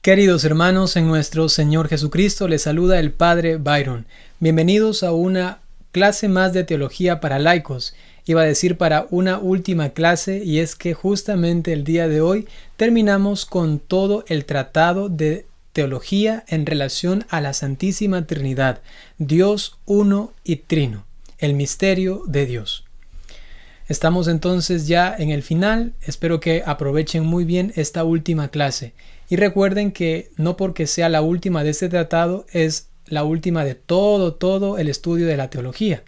Queridos hermanos, en nuestro Señor Jesucristo les saluda el Padre Byron. Bienvenidos a una clase más de teología para laicos. Iba a decir para una última clase, y es que justamente el día de hoy terminamos con todo el tratado de teología en relación a la Santísima Trinidad, Dios uno y trino, el misterio de Dios. Estamos entonces ya en el final. Espero que aprovechen muy bien esta última clase. Y recuerden que no porque sea la última de este tratado es la última de todo el estudio de la teología.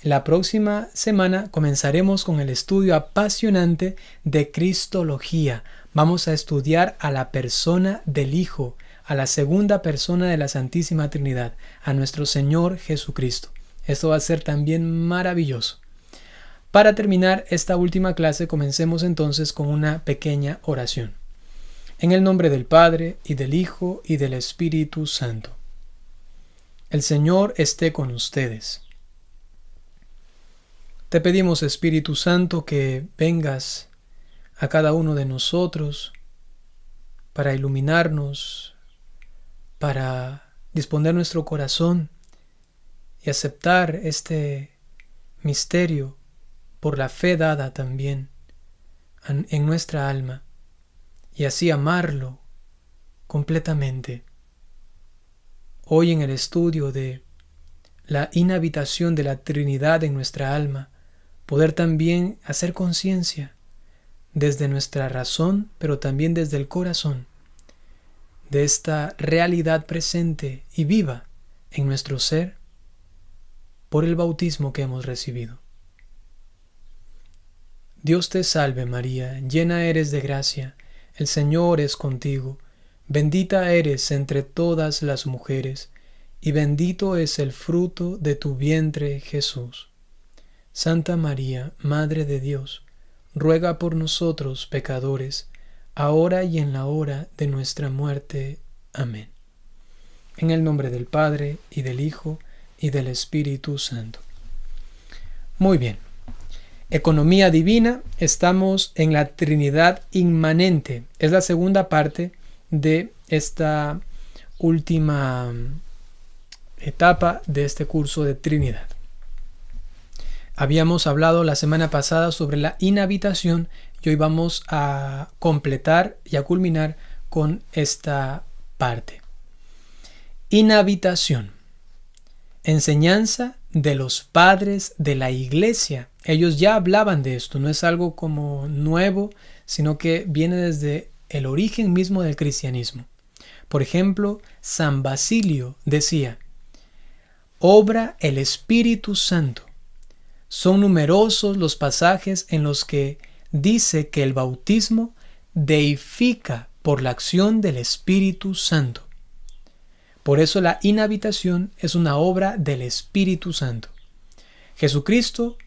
La próxima semana comenzaremos con el estudio apasionante de Cristología. Vamos a estudiar a la persona del Hijo, a la segunda persona de la Santísima Trinidad, a nuestro Señor Jesucristo. Esto va a ser también maravilloso. Para terminar esta última clase, comencemos entonces con una pequeña oración. En el nombre del Padre, y del Hijo, y del Espíritu Santo. El Señor esté con ustedes. Te pedimos, Espíritu Santo, que vengas a cada uno de nosotros para iluminarnos, para disponer nuestro corazón y aceptar este misterio por la fe dada también en nuestra alma, y así amarlo completamente. Hoy en el estudio de la inhabitación de la Trinidad en nuestra alma, poder también hacer conciencia desde nuestra razón, pero también desde el corazón, de esta realidad presente y viva en nuestro ser por el bautismo que hemos recibido. Dios te salve María, llena eres de gracia, el Señor es contigo, bendita eres entre todas las mujeres, y bendito es el fruto de tu vientre Jesús. Santa María, Madre de Dios, ruega por nosotros pecadores, ahora y en la hora de nuestra muerte. Amén. En el nombre del Padre, y del Hijo, y del Espíritu Santo. Muy bien. Economía divina, estamos en la Trinidad inmanente. Es la segunda parte de esta última etapa de este curso de Trinidad. Habíamos hablado la semana pasada sobre la inhabitación y hoy vamos a completar y a culminar con esta parte. Inhabitación. Enseñanza de los padres de la Iglesia. Ellos ya hablaban de esto, no es algo como nuevo, sino que viene desde el origen mismo del cristianismo. Por ejemplo, San Basilio decía: obra el Espíritu Santo. Son numerosos los pasajes en los que dice que el bautismo deifica por la acción del Espíritu Santo. Por eso la inhabitación es una obra del Espíritu Santo. Jesucristo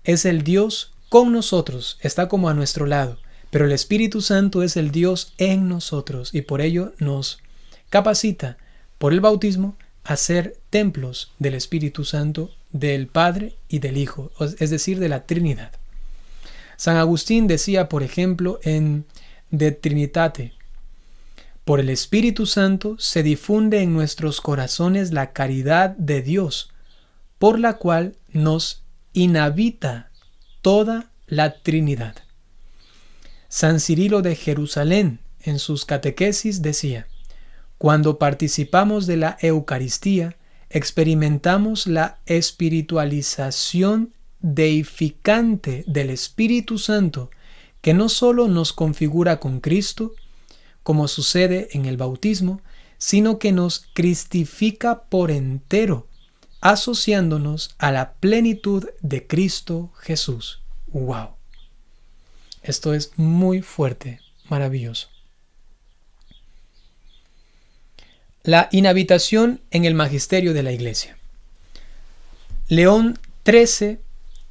es el Dios con nosotros, está como a nuestro lado, pero el Espíritu Santo es el Dios en nosotros y por ello nos capacita por el bautismo a ser templos del Espíritu Santo, del Padre y del Hijo, es decir, de la Trinidad. San Agustín decía, por ejemplo, en De Trinitate: por el Espíritu Santo se difunde en nuestros corazones la caridad de Dios, por la cual nos inhabita toda la Trinidad. San Cirilo de Jerusalén, en sus catequesis, decía: cuando participamos de la Eucaristía, experimentamos la espiritualización deificante del Espíritu Santo, que no solo nos configura con Cristo, como sucede en el bautismo, sino que nos cristifica por entero, asociándonos a la plenitud de Cristo Jesús. ¡Wow! Esto es muy fuerte, maravilloso. La inhabitación en el magisterio de la Iglesia. León XIII,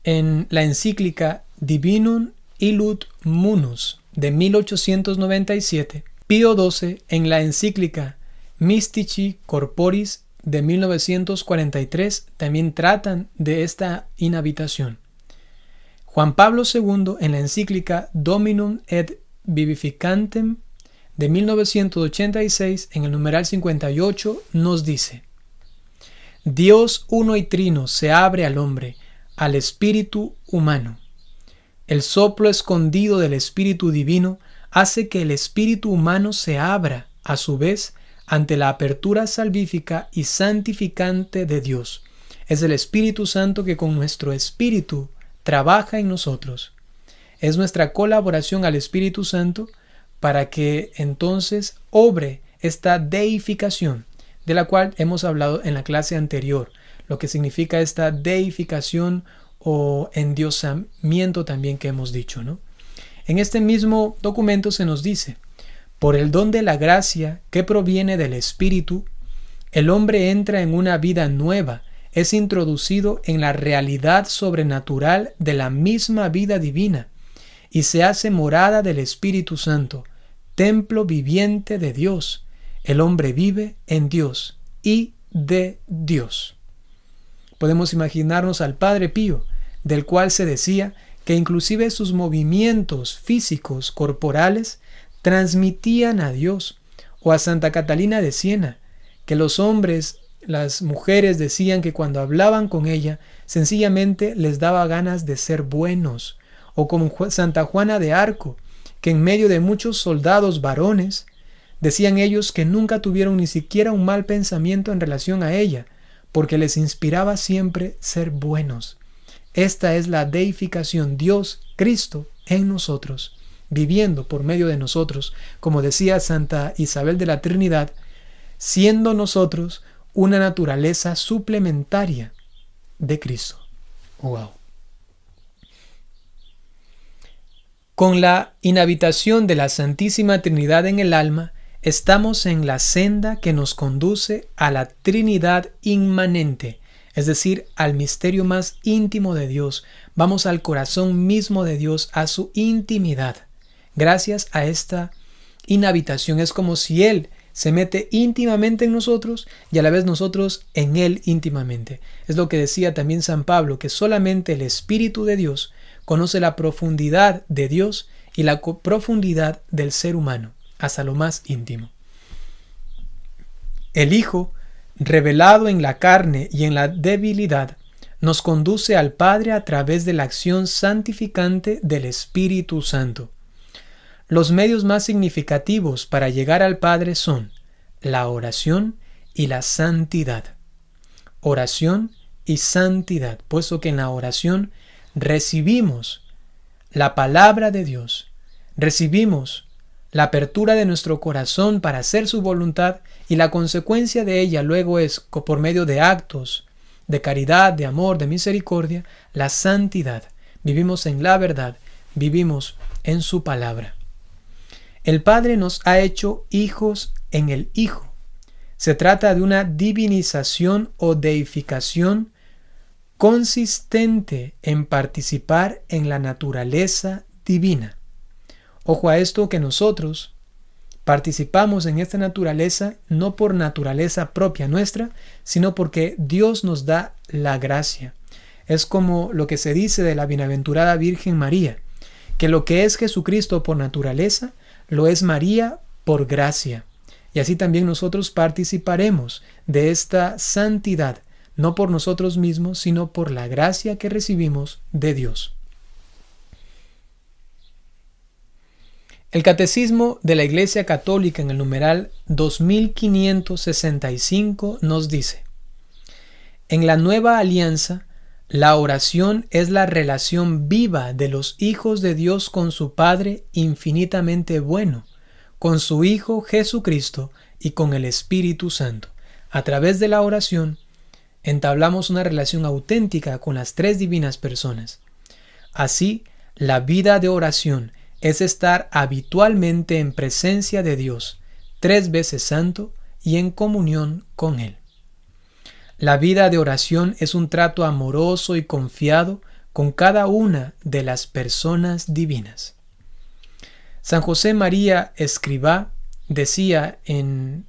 en la encíclica Divinum Illud Munus de 1897, Pío XII, en la encíclica Mystici Corporis de 1943, también tratan de esta inhabitación. Juan Pablo II, en la encíclica Dominum et Vivificantem de 1986, en el numeral 58, nos dice: Dios uno y trino se abre al hombre, al espíritu humano. El soplo escondido del espíritu divino hace que el espíritu humano se abra, a su vez, ante la apertura salvífica y santificante de Dios. Es el Espíritu Santo que con nuestro espíritu trabaja en nosotros. Es nuestra colaboración al Espíritu Santo para que entonces obre esta deificación, de la cual hemos hablado en la clase anterior, lo que significa esta deificación o endiosamiento también que hemos dicho, ¿no? En este mismo documento se nos dice: por el don de la gracia que proviene del Espíritu, el hombre entra en una vida nueva, es introducido en la realidad sobrenatural de la misma vida divina y se hace morada del Espíritu Santo, templo viviente de Dios. El hombre vive en Dios y de Dios. Podemos imaginarnos al Padre Pío, del cual se decía que inclusive sus movimientos físicos corporales transmitían a Dios, o a Santa Catalina de Siena, que los hombres, las mujeres decían que cuando hablaban con ella, sencillamente les daba ganas de ser buenos, o como Santa Juana de Arco, que en medio de muchos soldados varones, decían ellos que nunca tuvieron ni siquiera un mal pensamiento en relación a ella, porque les inspiraba siempre ser buenos. Esta es la deificación, Dios, Cristo, en nosotros, viviendo por medio de nosotros, como decía Santa Isabel de la Trinidad, siendo nosotros una naturaleza suplementaria de Cristo. Wow. Con la inhabitación de la Santísima Trinidad en el alma, estamos en la senda que nos conduce a la Trinidad inmanente, es decir, al misterio más íntimo de Dios. Vamos al corazón mismo de Dios, a su intimidad. Gracias a esta inhabitación es como si Él se mete íntimamente en nosotros y a la vez nosotros en Él íntimamente. Es lo que decía también San Pablo, que solamente el Espíritu de Dios conoce la profundidad de Dios y la profundidad del ser humano, hasta lo más íntimo. El Hijo, revelado en la carne y en la debilidad, nos conduce al Padre a través de la acción santificante del Espíritu Santo. Los medios más significativos para llegar al Padre son la oración y la santidad. Oración y santidad, puesto que en la oración recibimos la palabra de Dios, recibimos la apertura de nuestro corazón para hacer su voluntad, y la consecuencia de ella luego es, por medio de actos de caridad, de amor, de misericordia, la santidad. Vivimos en la verdad, vivimos en su palabra. El Padre nos ha hecho hijos en el Hijo. Se trata de una divinización o deificación consistente en participar en la naturaleza divina. Ojo a esto, que nosotros participamos en esta naturaleza no por naturaleza propia nuestra, sino porque Dios nos da la gracia. Es como lo que se dice de la bienaventurada Virgen María, que lo que es Jesucristo por naturaleza, lo es María por gracia. Y así también nosotros participaremos de esta santidad, no por nosotros mismos, sino por la gracia que recibimos de Dios. El Catecismo de la Iglesia Católica, en el numeral 2565, nos dice: en la nueva alianza, la oración es la relación viva de los hijos de Dios con su Padre infinitamente bueno, con su Hijo Jesucristo y con el Espíritu Santo. A través de la oración, entablamos una relación auténtica con las tres divinas personas. Así, la vida de oración es estar habitualmente en presencia de Dios, tres veces santo, y en comunión con Él. La vida de oración es un trato amoroso y confiado con cada una de las personas divinas. San José María Escrivá decía en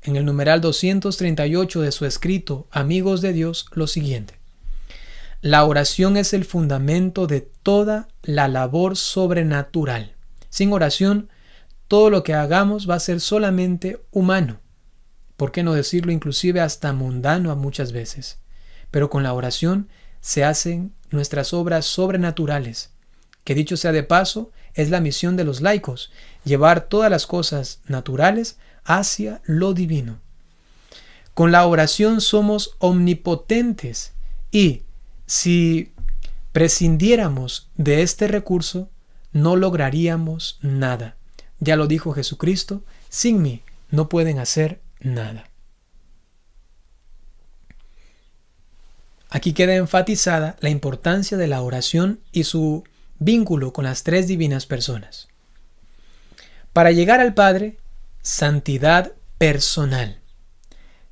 el numeral 238 de su escrito Amigos de Dios lo siguiente: la oración es el fundamento de toda la labor sobrenatural. Sin oración, todo lo que hagamos va a ser solamente humano. ¿Por qué no decirlo inclusive hasta mundano muchas veces? Pero con la oración se hacen nuestras obras sobrenaturales, que dicho sea de paso, es la misión de los laicos, llevar todas las cosas naturales hacia lo divino. Con la oración somos omnipotentes y si prescindiéramos de este recurso, no lograríamos nada. Ya lo dijo Jesucristo, sin mí no pueden hacer nada. Aquí queda enfatizada la importancia de la oración y su vínculo con las tres divinas personas. Para llegar al Padre, santidad personal.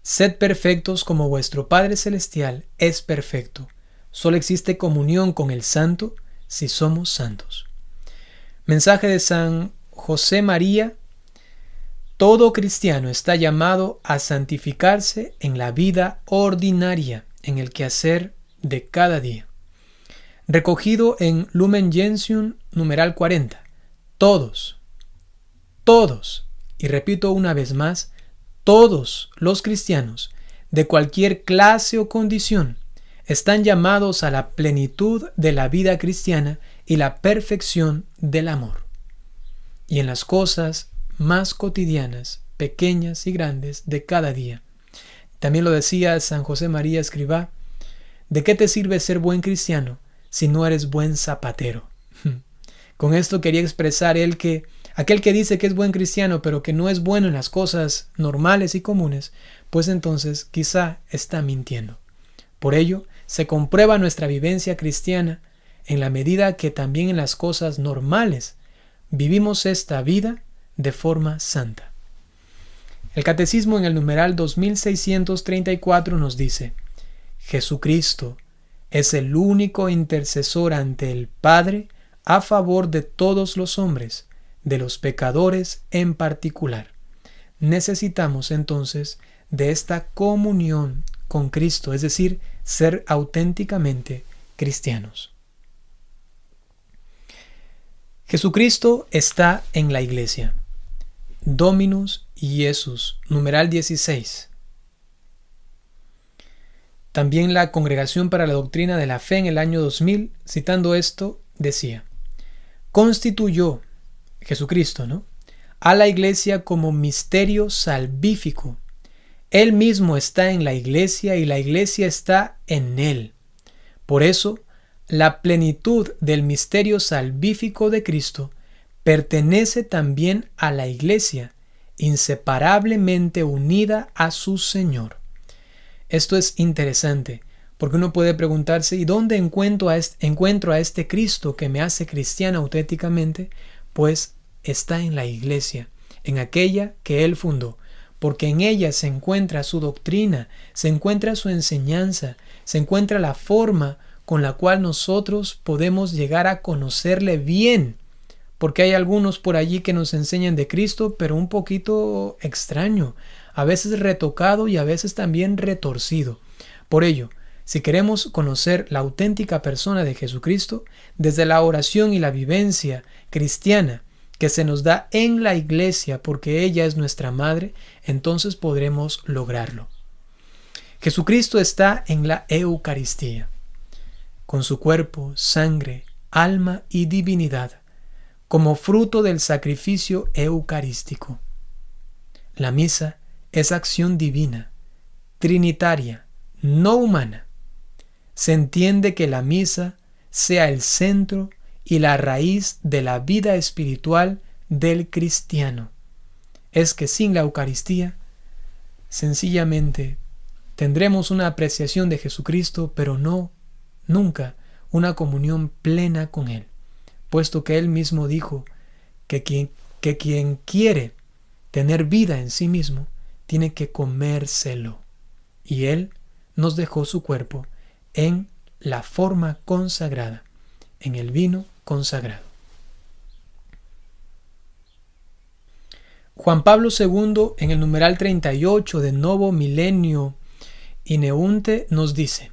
Sed perfectos como vuestro Padre Celestial es perfecto. Solo existe comunión con el Santo si somos santos. Mensaje de San José María. Todo cristiano está llamado a santificarse en la vida ordinaria, en el quehacer de cada día. Recogido en Lumen Gentium numeral 40. Todos, y repito una vez más, todos los cristianos de cualquier clase o condición están llamados a la plenitud de la vida cristiana y la perfección del amor. Y en las cosas más cotidianas, pequeñas y grandes de cada día. También lo decía San José María Escrivá, ¿de qué te sirve ser buen cristiano si no eres buen zapatero? Con esto quería expresar él que aquel que dice que es buen cristiano pero que no es bueno en las cosas normales y comunes, pues entonces quizá está mintiendo. Por ello, se comprueba nuestra vivencia cristiana en la medida que también en las cosas normales vivimos esta vida de forma santa. El Catecismo en el numeral 2634 nos dice: Jesucristo es el único intercesor ante el Padre a favor de todos los hombres, de los pecadores en particular. Necesitamos entonces de esta comunión con Cristo, es decir, ser auténticamente cristianos. Jesucristo está en la iglesia. Dominus Iesus, numeral 16. También la Congregación para la Doctrina de la Fe en el año 2000, citando esto, decía: constituyó Jesucristo, a la iglesia como misterio salvífico. Él mismo está en la iglesia y la iglesia está en él. Por eso, la plenitud del misterio salvífico de Cristo pertenece también a la iglesia, inseparablemente unida a su Señor. Esto es interesante, porque uno puede preguntarse, ¿y dónde encuentro a este Cristo que me hace cristiano auténticamente? Pues está en la iglesia, en aquella que Él fundó, porque en ella se encuentra su doctrina, se encuentra su enseñanza, se encuentra la forma con la cual nosotros podemos llegar a conocerle bien, porque hay algunos por allí que nos enseñan de Cristo, pero un poquito extraño, a veces retocado y a veces también retorcido. Por ello, si queremos conocer la auténtica persona de Jesucristo, desde la oración y la vivencia cristiana que se nos da en la iglesia, porque ella es nuestra madre, entonces podremos lograrlo. Jesucristo está en la Eucaristía, con su cuerpo, sangre, alma y divinidad, como fruto del sacrificio eucarístico. La misa es acción divina, trinitaria, no humana. Se entiende que la misa sea el centro y la raíz de la vida espiritual del cristiano. Es que sin la Eucaristía, sencillamente, tendremos una apreciación de Jesucristo, pero nunca una comunión plena con Él, puesto que Él mismo dijo que quien quiere tener vida en sí mismo, tiene que comérselo. Y Él nos dejó su cuerpo en la forma consagrada, en el vino consagrado. Juan Pablo II, en el numeral 38 de Novo Milenio Ineunte, nos dice: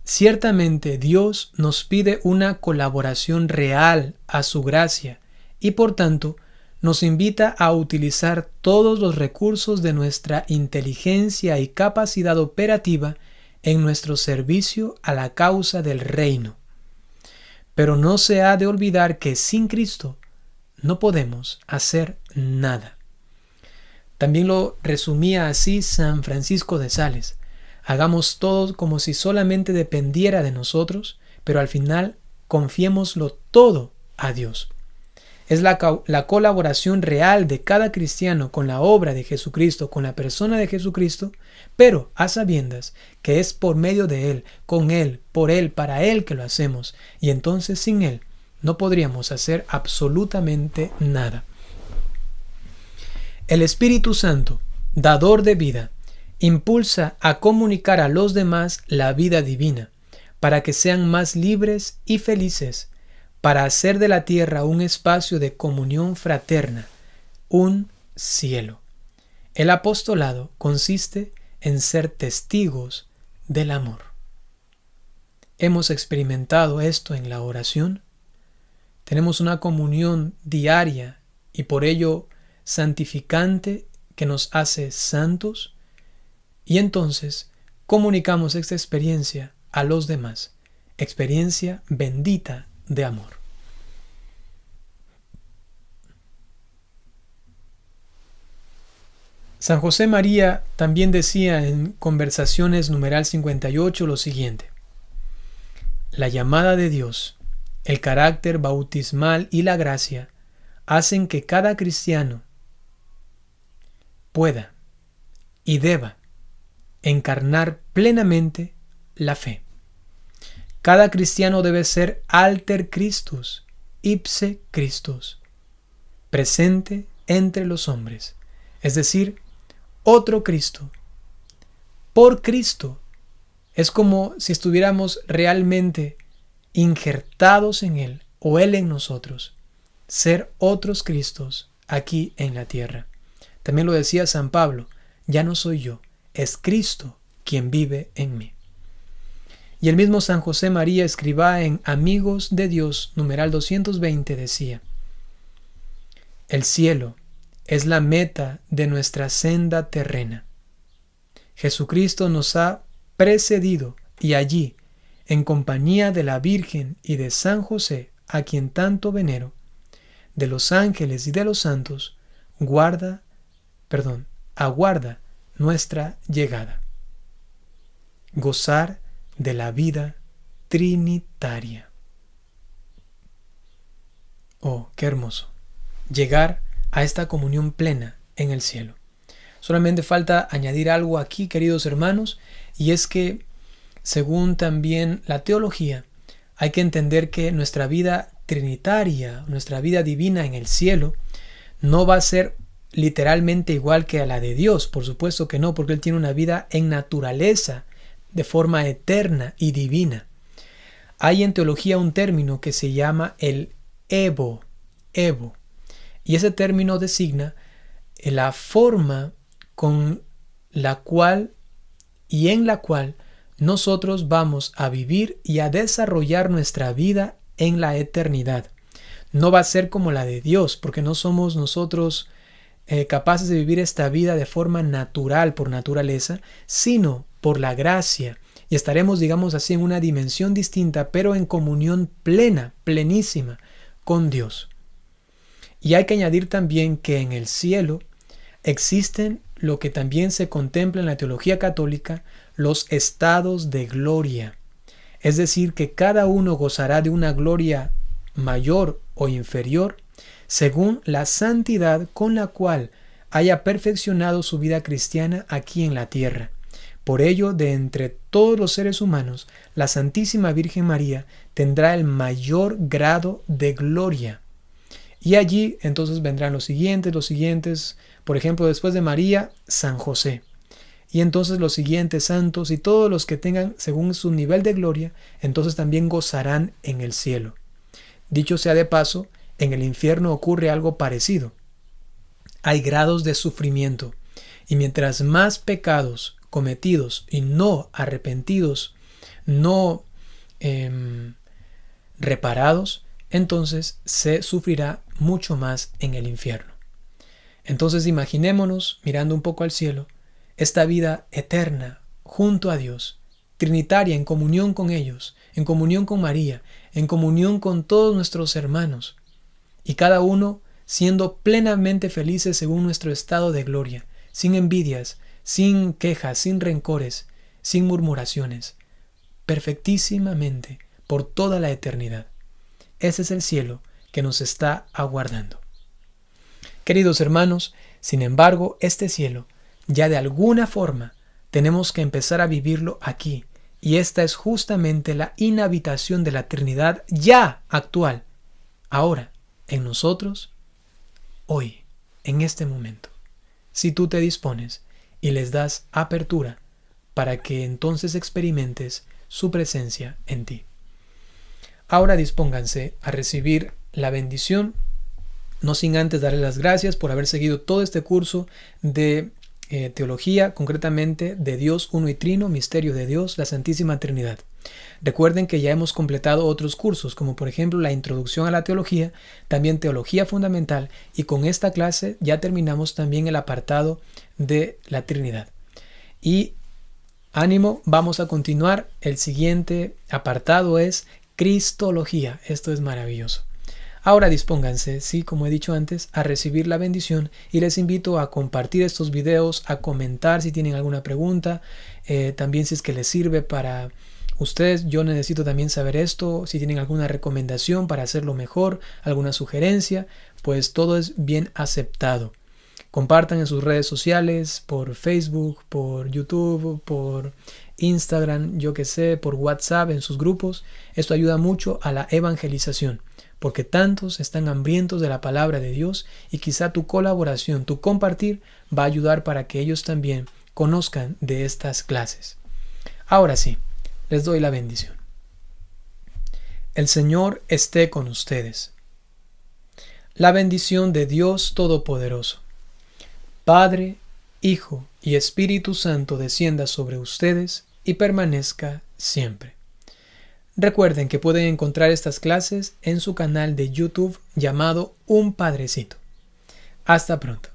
ciertamente Dios nos pide una colaboración real a su gracia y por tanto nos invita a utilizar todos los recursos de nuestra inteligencia y capacidad operativa en nuestro servicio a la causa del reino. Pero no se ha de olvidar que sin Cristo no podemos hacer nada. También lo resumía así San Francisco de Sales: hagamos todo como si solamente dependiera de nosotros, pero al final confiémoslo todo a Dios. Es la colaboración real de cada cristiano con la obra de Jesucristo, con la persona de Jesucristo, pero a sabiendas que es por medio de Él, con Él, por Él, para Él que lo hacemos, y entonces sin Él no podríamos hacer absolutamente nada. El Espíritu Santo, dador de vida, impulsa a comunicar a los demás la vida divina, para que sean más libres y felices, para hacer de la tierra un espacio de comunión fraterna, un cielo. El apostolado consiste en ser testigos del amor. ¿Hemos experimentado esto en la oración? Tenemos una comunión diaria y por ello santificante que nos hace santos, y entonces comunicamos esta experiencia a los demás, experiencia bendita de amor. San José María también decía en Conversaciones numeral 58 lo siguiente: la llamada de Dios, el carácter bautismal y la gracia hacen que cada cristiano pueda y deba encarnar plenamente la fe. Cada cristiano debe ser alter Christus, ipse Christus, presente entre los hombres, es decir, otro Cristo, por Cristo. Es como si estuviéramos realmente injertados en Él o Él en nosotros, ser otros Cristos aquí en la tierra. También lo decía San Pablo: ya no soy yo, es Cristo quien vive en mí. Y el mismo San José María, escriba en Amigos de Dios, numeral 220, decía: el cielo es la meta de nuestra senda terrena. Jesucristo nos ha precedido y allí, en compañía de la Virgen y de San José, a quien tanto venero, de los ángeles y de los santos, aguarda nuestra llegada. Gozar de la vida trinitaria. Oh, qué hermoso llegar a esta comunión plena en el cielo. Solamente falta añadir algo aquí, queridos hermanos, y es que, según también la teología, hay que entender que nuestra vida trinitaria, nuestra vida divina en el cielo, no va a ser literalmente igual que a la de Dios. Por supuesto que no, porque Él tiene una vida en naturaleza, de forma eterna y divina. Hay en teología un término que se llama el evo, y ese término designa la forma con la cual y en la cual nosotros vamos a vivir y a desarrollar nuestra vida en la eternidad. No va a ser como la de Dios, porque no somos nosotros capaces de vivir esta vida de forma natural, por naturaleza, sino por la gracia, y estaremos, digamos así, en una dimensión distinta, pero en comunión plena, plenísima con Dios. Y hay que añadir también que en el cielo existen lo que también se contempla en la teología católica, los estados de gloria. Es decir, que cada uno gozará de una gloria mayor o inferior según la santidad con la cual haya perfeccionado su vida cristiana aquí en la tierra. Por ello, de entre todos los seres humanos, la Santísima Virgen María tendrá el mayor grado de gloria. Y allí entonces vendrán los siguientes, por ejemplo, después de María, San José. Y entonces los siguientes santos y todos los que tengan según su nivel de gloria, entonces también gozarán en el cielo. Dicho sea de paso, en el infierno ocurre algo parecido. Hay grados de sufrimiento, y mientras más pecados cometidos y no arrepentidos, no reparados, entonces se sufrirá mucho más en el infierno. Entonces imaginémonos, mirando un poco al cielo, esta vida eterna junto a Dios, trinitaria, en comunión con ellos, en comunión con María, en comunión con todos nuestros hermanos, y cada uno siendo plenamente felices según nuestro estado de gloria, sin envidias, sin quejas, sin rencores, sin murmuraciones, perfectísimamente por toda la eternidad. Ese es el cielo que nos está aguardando. Queridos hermanos, sin embargo, este cielo, ya de alguna forma, tenemos que empezar a vivirlo aquí, y esta es justamente la inhabitación de la Trinidad ya actual, ahora, en nosotros, hoy, en este momento. Si tú te dispones y les das apertura para que entonces experimentes su presencia en ti. Ahora dispónganse a recibir la bendición, no sin antes darles las gracias por haber seguido todo este curso de teología, concretamente de Dios uno y trino, misterio de Dios, la Santísima Trinidad. Recuerden que ya hemos completado otros cursos, como por ejemplo la introducción a la teología, también teología fundamental, y con esta clase ya terminamos también el apartado de la Trinidad. Y ánimo, vamos a continuar. El siguiente apartado es Cristología. Esto es maravilloso. Ahora dispónganse, sí, como he dicho antes, a recibir la bendición, y les invito a compartir estos videos, a comentar si tienen alguna pregunta, también si es que les sirve para ustedes. Yo necesito también saber esto, si tienen alguna recomendación para hacerlo mejor, alguna sugerencia, pues todo es bien aceptado. Compartan en sus redes sociales, por Facebook, por YouTube, por Instagram, yo que sé, por WhatsApp, en sus grupos. Esto ayuda mucho a la evangelización, porque tantos están hambrientos de la palabra de Dios, y quizá tu colaboración, tu compartir, va a ayudar para que ellos también conozcan de estas clases. Ahora sí, les doy la bendición. El Señor esté con ustedes. La bendición de Dios Todopoderoso, Padre, Hijo y Espíritu Santo descienda sobre ustedes y permanezca siempre. Recuerden que pueden encontrar estas clases en su canal de YouTube llamado Un Padrecito. Hasta pronto.